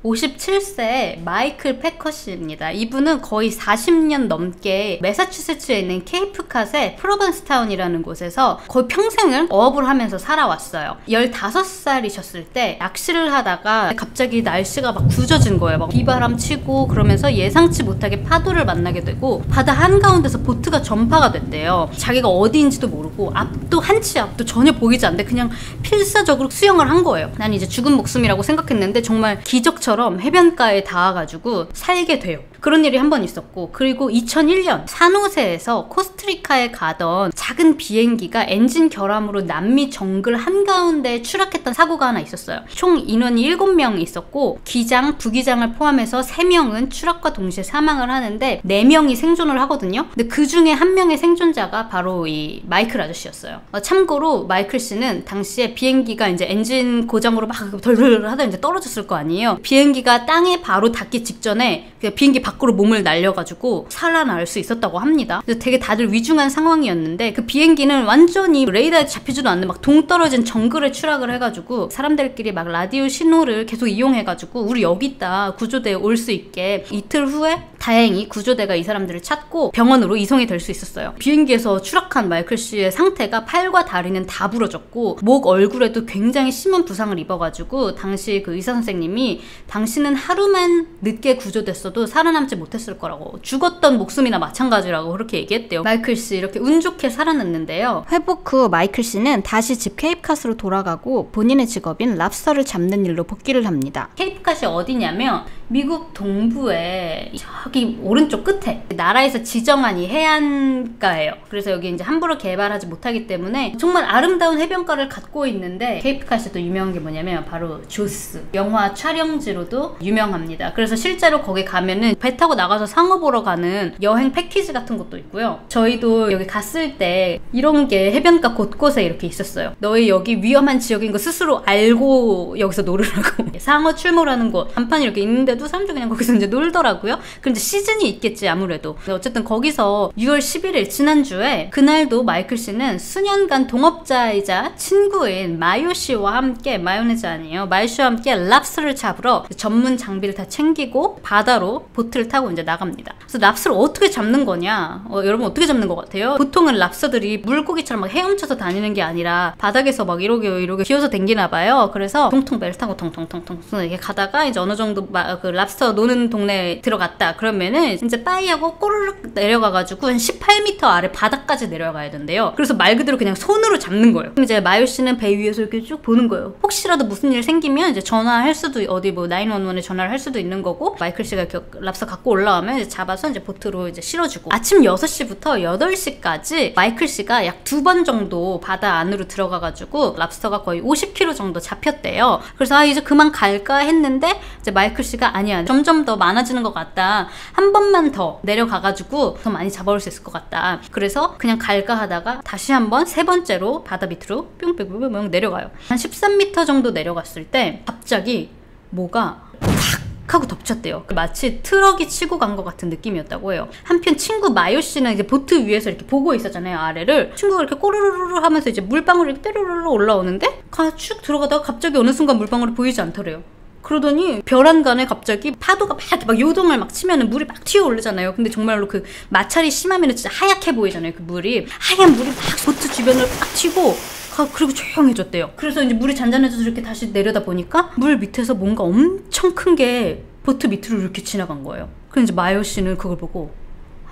57세 마이클 패커시입니다. 이분은 거의 40년 넘게 매사추세츠에 있는 케이프캇의 프로번스타운이라는 곳에서 거의 평생을 어업을 하면서 살아왔어요. 15살이셨을 때 낚시를 하다가 갑자기 날씨가 막 굳어진 거예요. 막 비바람 치고 그러면서 예상치 못하게 파도를 만나게 되고 바다 한가운데서 보트가 전파가 됐대요. 자기가 어디인지도 모르고 앞도 한치 앞도 전혀 보이지 않는데 그냥 필사적으로 수영을 한 거예요. 난 이제 죽은 목숨이라고 생각했는데 정말 기적처럼 해변가에 닿아가지고 살게 돼요. 그런 일이 한 번 있었고, 그리고 2001년 산호세에서 코스타리카에 가던 작은 비행기가 엔진 결함으로 남미 정글 한가운데에 추락했던 사고가 하나 있었어요. 총 인원이 7명 있었고 기장, 부기장을 포함해서 3명은 추락과 동시에 사망을 하는데 4명이 생존을 하거든요. 근데 그 중에 한 명의 생존자가 바로 이 마이클 아저씨였어요. 참고로 마이클 씨는 당시에 비행기가 이제 엔진 고장으로 막 덜덜 하다 이제 떨어졌을 거 아니에요. 비행기가 땅에 바로 닿기 직전에 비행기 밖으로 몸을 날려가지고 살아날 수 있었다고 합니다. 그래서 되게 다들 위중한 상황이었는데 그 비행기는 완전히 레이더에 잡히지도 않는 막 동떨어진 정글에 추락을 해가지고 사람들끼리 막 라디오 신호를 계속 이용해가지고 우리 여기 있다, 구조대에 올 수 있게. 이틀 후에 다행히 구조대가 이 사람들을 찾고 병원으로 이송이 될 수 있었어요. 비행기에서 추락한 마이클 씨의 상태가 팔과 다리는 다 부러졌고 목, 얼굴에도 굉장히 심한 부상을 입어가지고 당시 그 의사 선생님이 당신은 하루만 늦게 구조됐어도 살아남지 못했을 거라고, 죽었던 목숨이나 마찬가지라고 그렇게 얘기했대요. 마이클 씨 이렇게 운 좋게 살아났는데요. 회복 후 마이클 씨는 다시 집 케이프캇으로 돌아가고 본인의 직업인 랍스터를 잡는 일로 복귀를 합니다. 케이프캇이 어디냐면 미국 동부에 저기 오른쪽 끝에 나라에서 지정한 이 해안가예요. 그래서 여기 이제 함부로 개발하지 못하기 때문에 정말 아름다운 해변가를 갖고 있는데, 케이프캇이 또 유명한 게 뭐냐면 바로 조스 영화 촬영지로도 유명합니다. 그래서 실제로 거기 가면은 배 타고 나가서 상어 보러 가는 여행 패키지 같은 것도 있고요. 저희도 여기 갔을 때 이런 게 해변가 곳곳에 이렇게 있었어요. 너희 여기 위험한 지역인 거 스스로 알고 여기서 놀으라고. 상어 출몰하는 곳 간판이 이렇게 있는데도 사람들이 그냥 거기서 이제 놀더라고요. 그런데 시즌이 있겠지 아무래도. 어쨌든 거기서 6월 11일 지난주에 그날도 마이클 씨는 수년간 동업자이자 친구인 마요 씨와 함께, 마요네즈 아니에요, 마요 씨와 함께 랍스터를 잡으러 전문 장비를 다 챙기고 바다로 보트를 타고 이제 나갑니다. 그래서 랍스터를 어떻게 잡는 거냐? 여러분 어떻게 잡는 것 같아요? 보통은 랍스터들이 물고기처럼 막 헤엄쳐서 다니는 게 아니라 바닥에서 막 이러게 기어서 댕기나 봐요. 그래서 통통 배를 타고 통통통통 이렇게 가다가 이제 어느 정도 그 랍스터 노는 동네에 들어갔다 그러면은 이제 빠이하고 꼬르륵 내려가가지고 한 18m 아래 바닥까지 내려가야 된대요. 그래서 말 그대로 그냥 손으로 잡는 거예요. 그럼 이제 마요 씨는 배 위에서 이렇게 쭉 보는 거예요. 혹시라도 무슨 일 생기면 이제 전화할 수도, 어디 뭐 911에 전화를 할 수도 있는 거고, 마이클 씨가 이렇게 랍스터 갖고 올라오면 이제 잡아서 이제 보트로 이제 실어주고, 아침 6시부터 8시까지 마이클 씨가 약 2번 정도 바다 안으로 들어가가지고 랍스터가 거의 50kg 정도 잡혔대요. 그래서 이제 그만 갈까 했는데 이제 마이클 씨가 아니야, 점점 더 많아지는 것 같다, 한 번만 더 내려가가지고 더 많이 잡아올 수 있을 것 같다. 그래서 그냥 갈까 하다가 다시 한번 3번째로 바다 밑으로 뿅뿅뿅뿅 내려가요. 한 13m 정도 내려갔을 때 갑자기 뭐가 팍 하고 덮쳤대요. 마치 트럭이 치고 간 것 같은 느낌이었다고 해요. 한편 친구 마요 씨는 이제 보트 위에서 이렇게 보고 있었잖아요, 아래를. 친구가 이렇게 꼬르르르 하면서 이제 물방울이 이렇게 때르르르 올라오는데 쭉 들어가다가 갑자기 어느 순간 물방울이 보이지 않더래요. 그러더니 벼란간에 갑자기 파도가 막 요동을 막 치면은 물이 막 튀어오르잖아요. 근데 정말로 그 마찰이 심하면은 진짜 하얗게 보이잖아요. 그 물이 하얀 물이 막 보트 주변을 막 튀고, 그리고 조용해졌대요. 그래서 이제 물이 잔잔해져서 이렇게 다시 내려다 보니까 물 밑에서 뭔가 엄청 큰 게 보트 밑으로 이렇게 지나간 거예요. 그래서 이제 마요 씨는 그걸 보고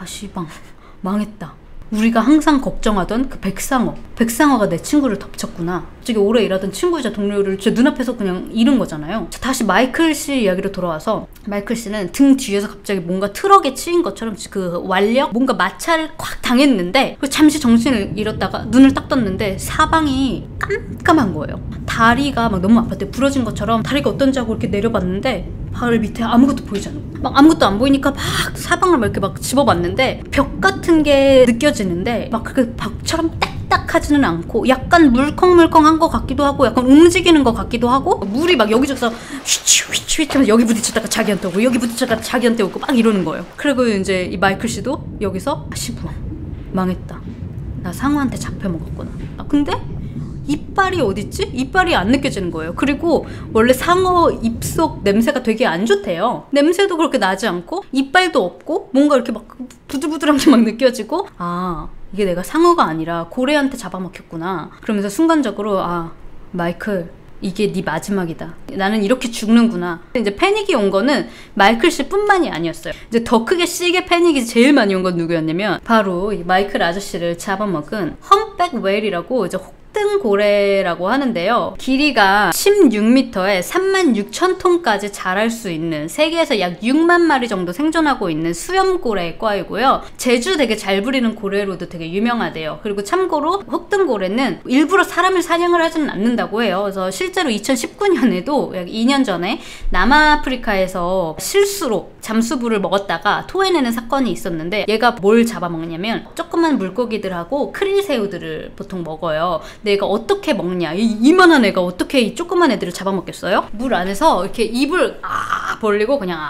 씨방 망했다. 우리가 항상 걱정하던 그 백상어가 내 친구를 덮쳤구나. 갑자기 오래 일하던 친구이자 동료를 제 눈앞에서 그냥 잃은 거잖아요. 다시 마이클 씨 이야기로 돌아와서, 마이클 씨는 등 뒤에서 갑자기 뭔가 트럭에 치인 것처럼 그 완력, 뭔가 마찰을 콱 당했는데 잠시 정신을 잃었다가 눈을 딱 떴는데 사방이 깜깜한 거예요. 다리가 막 너무 아팠대요. 부러진 것처럼. 다리가 어떤지 하고 이렇게 내려봤는데 발 밑에 아무것도 보이지 않는 거야. 막 아무것도 안 보이니까 막 사방을 막 이렇게 막 집어봤는데 벽 같은 게 느껴지는데 막 그렇게 벽처럼 딱딱하지는 않고 약간 물컹물컹한 것 같기도 하고 약간 움직이는 것 같기도 하고, 물이 막 여기저기서 휘휘휘휘 여기 부딪혔다가 자기한테 오고 여기 부딪혔다가 자기한테 오고 막 이러는 거예요. 그리고 이제 이 마이클 씨도 여기서 망했다. 나 상어한테 잡혀먹었구나. 근데 이빨이 어딨지? 이빨이 안 느껴지는 거예요. 그리고 원래 상어 입속 냄새가 되게 안 좋대요. 냄새도 그렇게 나지 않고 이빨도 없고 뭔가 이렇게 막 부들부들한 게 막 느껴지고, 아, 이게 내가 상어가 아니라 고래한테 잡아먹혔구나. 그러면서 순간적으로, 아, 마이클, 이게 네 마지막이다. 나는 이렇게 죽는구나. 이제 패닉이 온 거는 마이클 씨 뿐만이 아니었어요. 이제 더 크게 씨게 패닉이 제일 많이 온 건 누구였냐면 바로 이 마이클 아저씨를 잡아먹은 험백 웨일이라고 이제 혹등고래라고 하는데요. 길이가 16m에 36,000톤까지 자랄 수 있는, 세계에서 약 6만 마리 정도 생존하고 있는 수염고래의 과이고요. 제주 되게 잘 부리는 고래로도 되게 유명하대요. 그리고 참고로 혹등고래는 일부러 사람을 사냥을 하지는 않는다고 해요. 그래서 실제로 2019년에도 약 2년 전에 남아프리카에서 실수로 잠수부를 먹었다가 토해내는 사건이 있었는데, 얘가 뭘 잡아먹냐면 조그만 물고기들하고 크릴새우들을 보통 먹어요. 내가 어떻게 먹냐, 이만한 애가 어떻게 이 조그만 애들을 잡아먹겠어요? 물 안에서 이렇게 입을 벌리고 그냥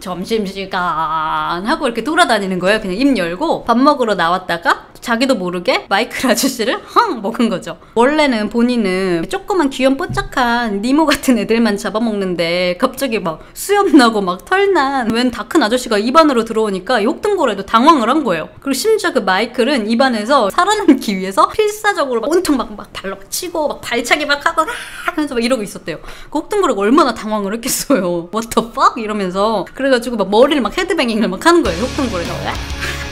점심시간 하고 이렇게 돌아다니는 거예요. 그냥 입 열고 밥 먹으러 나왔다가 자기도 모르게 마이클 아저씨를 헝 먹은 거죠. 원래는 본인은 조그만 귀염 뽀짝한 니모 같은 애들만 잡아먹는데 갑자기 막 수염 나고 막 털난 웬 다 큰 아저씨가 입안으로 들어오니까 이 혹등고래도 당황을 한 거예요. 그리고 심지어 그 마이클은 입안에서 살아남기 위해서 필사적으로 막 온통 막 발로 치고 막 발차기 막 하고 하면서 막 이러고 있었대요. 그 혹등고래가 얼마나 당황을 했겠어요. What the fuck? 이러면서. 그래가지고 막 머리를 막 헤드뱅잉을 막 하는 거예요. 혹등고래가.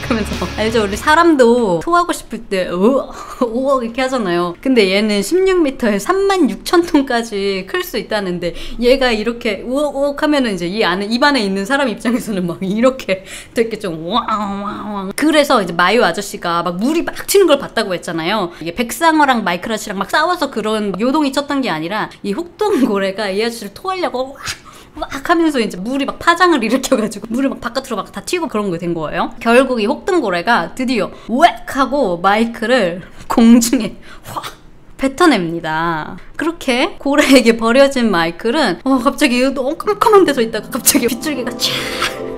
하면서. 알죠? 우리 사람도 토하고 싶을 때 우억 이렇게 하잖아요. 근데 얘는 16m에 36,000톤까지 클 수 있다는데, 얘가 이렇게 우억 하면은 이제 이 안에 입안에 있는 사람 입장에서는 막 이렇게 됐겠죠. 왕왕왕. 그래서 이제 마요 아저씨가 막 물이 막 튀는 걸 봤다고 했잖아요. 이게 백상어랑 마이클 아저씨랑 막 싸워서 그런 요동이 쳤던 게 아니라 이 혹등고래가 이 아저씨를 토하려고 막 하면서 이제 물이 막 파장을 일으켜가지고 물이 막 바깥으로 막 다 튀고 그런 게 된 거예요. 결국 이 혹등고래가 드디어 웩 하고 마이클을 공중에 확 뱉어냅니다. 그렇게 고래에게 버려진 마이클은 갑자기 너무 깜깜한 데서 있다가 갑자기 빗줄기가 쫙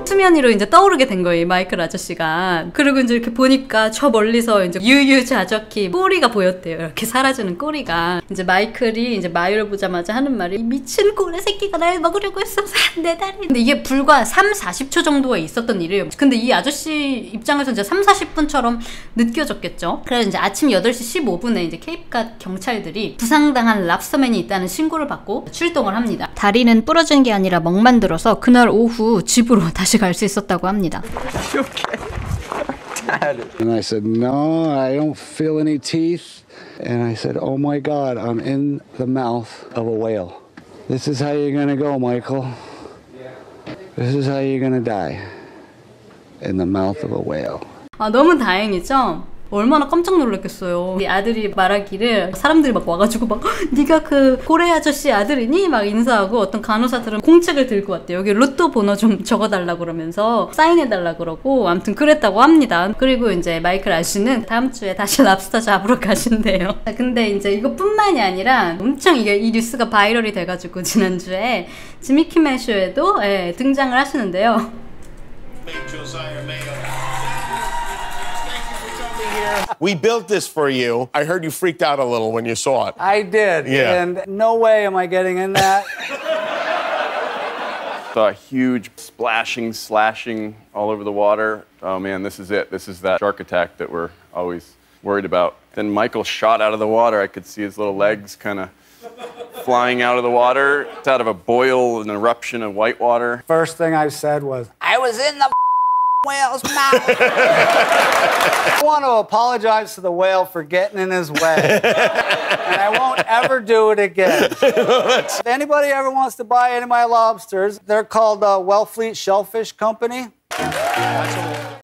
수면 위로 이제 떠오르게 된 거예요, 마이클 아저씨가. 그리고 이제 이렇게 보니까 저 멀리서 이제 유유자적히 꼬리가 보였대요. 이렇게 사라지는 꼬리가. 이제 마이클이 이제 마유를 보자마자 하는 말이, 이 미친 고래 새끼가 날 먹으려고 했어, 내 다리. 근데 이게 불과 3-40초 정도에 있었던 일이에요. 근데 이 아저씨 입장에서 이제 3-40분처럼 느껴졌겠죠. 그래서 이제 아침 8시 15분에 이제 케이프갓 경찰들이 부상당한 랍스터맨이 있다는 신고를 받고 출동을 합니다. 다리는 부러진 게 아니라 멍만 들어서 그날 오후 집으로 다시 갈 수 있었다고 합니다. And I said, no, I don't feel any teeth. And I said, oh my God, I'm in the mouth of a whale. This is how you're gonna go, Michael. This is how you're gonna die. In the mouth of a whale. 아, 너무 다행이죠? 얼마나 깜짝 놀랐겠어요. 우리 아들이 말하기를 사람들이 막 와가지고 막 네가 그 고래 아저씨 아들이니? 막 인사하고, 어떤 간호사들은 공책을 들고 왔대요. 여기 로또 번호 좀 적어달라고 그러면서 사인해달라고 그러고, 아무튼 그랬다고 합니다. 그리고 이제 마이클 아저씨는 다음 주에 다시 랍스터 잡으러 가신대요. 근데 이제 이것뿐만이 아니라 엄청 이 뉴스가 바이럴이 돼가지고 지난주에 지미 키멜 쇼에도 등장을 하시는데요. We built this for you. I heard you freaked out a little when you saw it. I did. Yeah. And no way am I getting in that. Saw a huge splashing, slashing all over the water. Oh man, this is it. This is that shark attack that we're always worried about. Then Michael shot out of the water. I could see his little legs kind of flying out of the water. It's out of a boil, an eruption of white water. First thing I said was, I was in the whale's mouth. I want to apologize to the whale for getting in his way. And I won't ever do it again. If anybody ever wants to buy any of my lobsters, they're called Wellfleet Shellfish Company.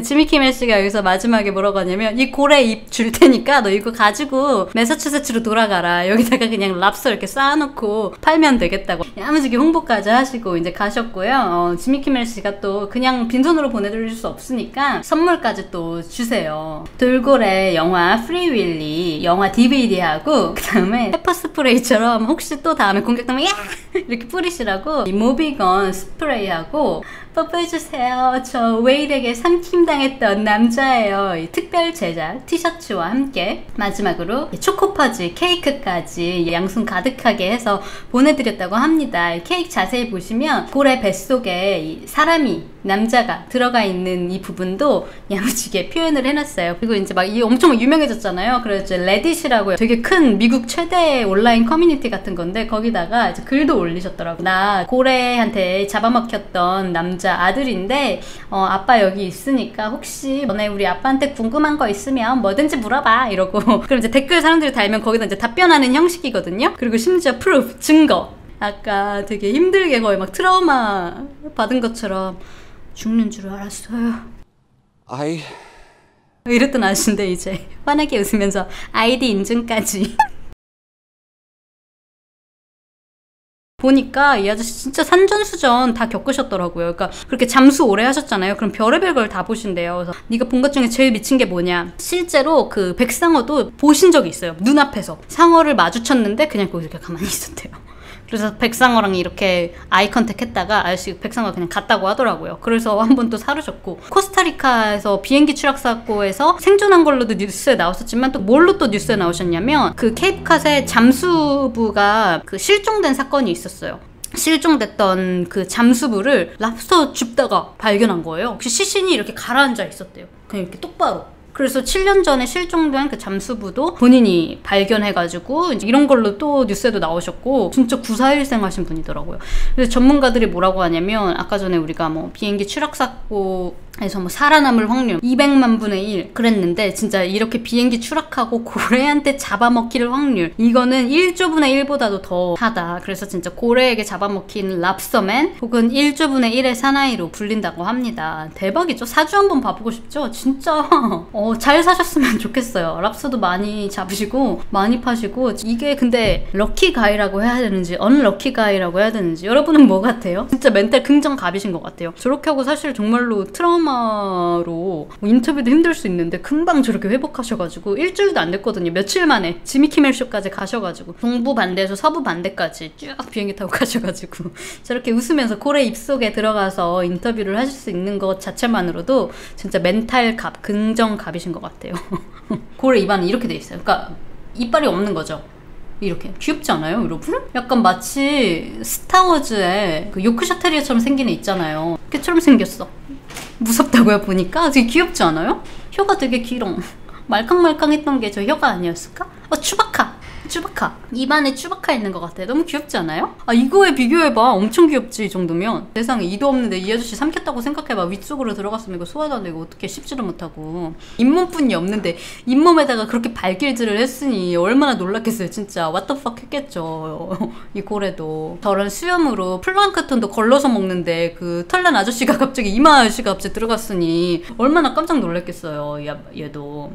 지미 키멜 씨가 여기서 마지막에 뭐라고 하냐면, 이 고래 입 줄 테니까 너 이거 가지고 매사추세츠로 돌아가라. 여기다가 그냥 랍스터 이렇게 쌓아놓고 팔면 되겠다고 야무지게 홍보까지 하시고 이제 가셨고요. 지미 키멜 씨가 또 그냥 빈손으로 보내드릴 수 없으니까 선물까지 또 주세요. 돌고래 영화 프리윌리 영화 DVD하고, 그 다음에 페퍼 스프레이처럼 혹시 또 다음에 공격되면 야! 이렇게 뿌리시라고 이 모비건 스프레이하고 뽀뽀해주세요. 저 웨일에게 삼킴당 입장했던 남자예요. 이 특별 제작 티셔츠와 함께 마지막으로 초코퍼지 케이크까지 양손 가득하게 해서 보내드렸다고 합니다. 케이크 자세히 보시면 고래 뱃속에 이 사람이 남자가 들어가 있는 이 부분도 야무지게 표현을 해놨어요. 그리고 이제 막 이 엄청 유명해졌잖아요. 그래서 레딧이라고 되게 큰 미국 최대 온라인 커뮤니티 같은 건데 거기다가 이제 글도 올리셨더라고요. 나 고래한테 잡아먹혔던 남자 아들인데 아빠 여기 있으니까 혹시 너네 우리 아빠한테 궁금한 거 있으면 뭐든지 물어봐 이러고 그럼 이제 댓글 사람들이 달면 거기다 이제 답변하는 형식이거든요. 그리고 심지어 프루프, 증거 아까 되게 힘들게 거의 막 트라우마 받은 것처럼 죽는 줄 알았어요. 이랬던 아저씨인데 이제 환하게 웃으면서 아이디 인증까지. 보니까 이 아저씨 진짜 산전수전 다 겪으셨더라고요. 그러니까 그렇게 잠수 오래 하셨잖아요. 그럼 별의별 걸 다 보신대요. 그래서 네가 본 것 중에 제일 미친 게 뭐냐. 실제로 그 백상어도 보신 적이 있어요. 눈앞에서. 상어를 마주쳤는데 그냥 거기 이렇게 가만히 있었대요. 그래서 백상어랑 이렇게 아이 컨택 했다가 아저씨 백상어 그냥 갔다고 하더라고요. 그래서 한 번 또 사르셨고 코스타리카에서 비행기 추락 사고에서 생존한 걸로도 뉴스에 나왔었지만 또 뭘로 또 뉴스에 나오셨냐면 그 케이프캇의 잠수부가 그 실종된 사건이 있었어요. 실종됐던 그 잠수부를 랍스터 줍다가 발견한 거예요. 혹시 시신이 이렇게 가라앉아 있었대요. 그냥 이렇게 똑바로. 그래서 7년 전에 실종된 그 잠수부도 본인이 발견해가지고 이런 걸로 또 뉴스에도 나오셨고 진짜 구사일생 하신 분이더라고요. 그래서 전문가들이 뭐라고 하냐면 아까 전에 우리가 뭐 비행기 추락 사고에서 뭐 살아남을 확률 200만 분의 1 그랬는데 진짜 이렇게 비행기 추락하고 고래한테 잡아먹힐 확률 이거는 1조분의 1보다도 더 하다. 그래서 진짜 고래에게 잡아먹힌 랍스터맨 혹은 1조분의 1의 사나이로 불린다고 합니다. 대박이죠. 사주 한번 봐보고 싶죠? 진짜 잘 사셨으면 좋겠어요. 랍스터도 많이 잡으시고 많이 파시고 이게 근데 럭키 가이라고 해야 되는지 언럭키 가이라고 해야 되는지 여러분은 뭐 같아요? 진짜 멘탈 긍정갑이신 것 같아요. 저렇게 하고 사실 정말로 트라우마로 뭐 인터뷰도 힘들 수 있는데 금방 저렇게 회복하셔가지고 일주일도 안 됐거든요. 며칠 만에 지미키멜 쇼까지 가셔가지고 동부 반대에서 서부 반대까지 쭉 비행기 타고 가셔가지고 저렇게 웃으면서 고래 입속에 들어가서 인터뷰를 하실 수 있는 것 자체만으로도 진짜 멘탈 갑, 긍정갑이신 것 같아요. 고래 입안은 이렇게 돼 있어요. 그러니까 이빨이 없는 거죠. 이렇게 귀엽지 않아요, 여러분? 약간 마치 스타워즈의 그 요크셔 테리어처럼 생긴 애 있잖아요. 걔처럼 생겼어. 무섭다고요, 보니까? 되게 귀엽지 않아요? 혀가 되게 길어. 말캉말캉했던 게 저 혀가 아니었을까? 쭈바카. 입안에 쭈바카 있는 것 같아. 너무 귀엽지 않아요? 이거에 비교해봐. 엄청 귀엽지, 이 정도면. 세상에 이도 없는데 이 아저씨 삼켰다고 생각해봐. 위쪽으로 들어갔으면 이거 소화도 안 되고 어떻게 씹지를 못하고. 잇몸뿐이 없는데 잇몸에다가 그렇게 발길질을 했으니 얼마나 놀랐겠어요, 진짜. What the fuck 했겠죠. 이 고래도. 저런 수염으로 플랑크톤도 걸러서 먹는데 그 털난 아저씨가 갑자기 이마 아저씨가 갑자기 들어갔으니 얼마나 깜짝 놀랐겠어요, 얘도.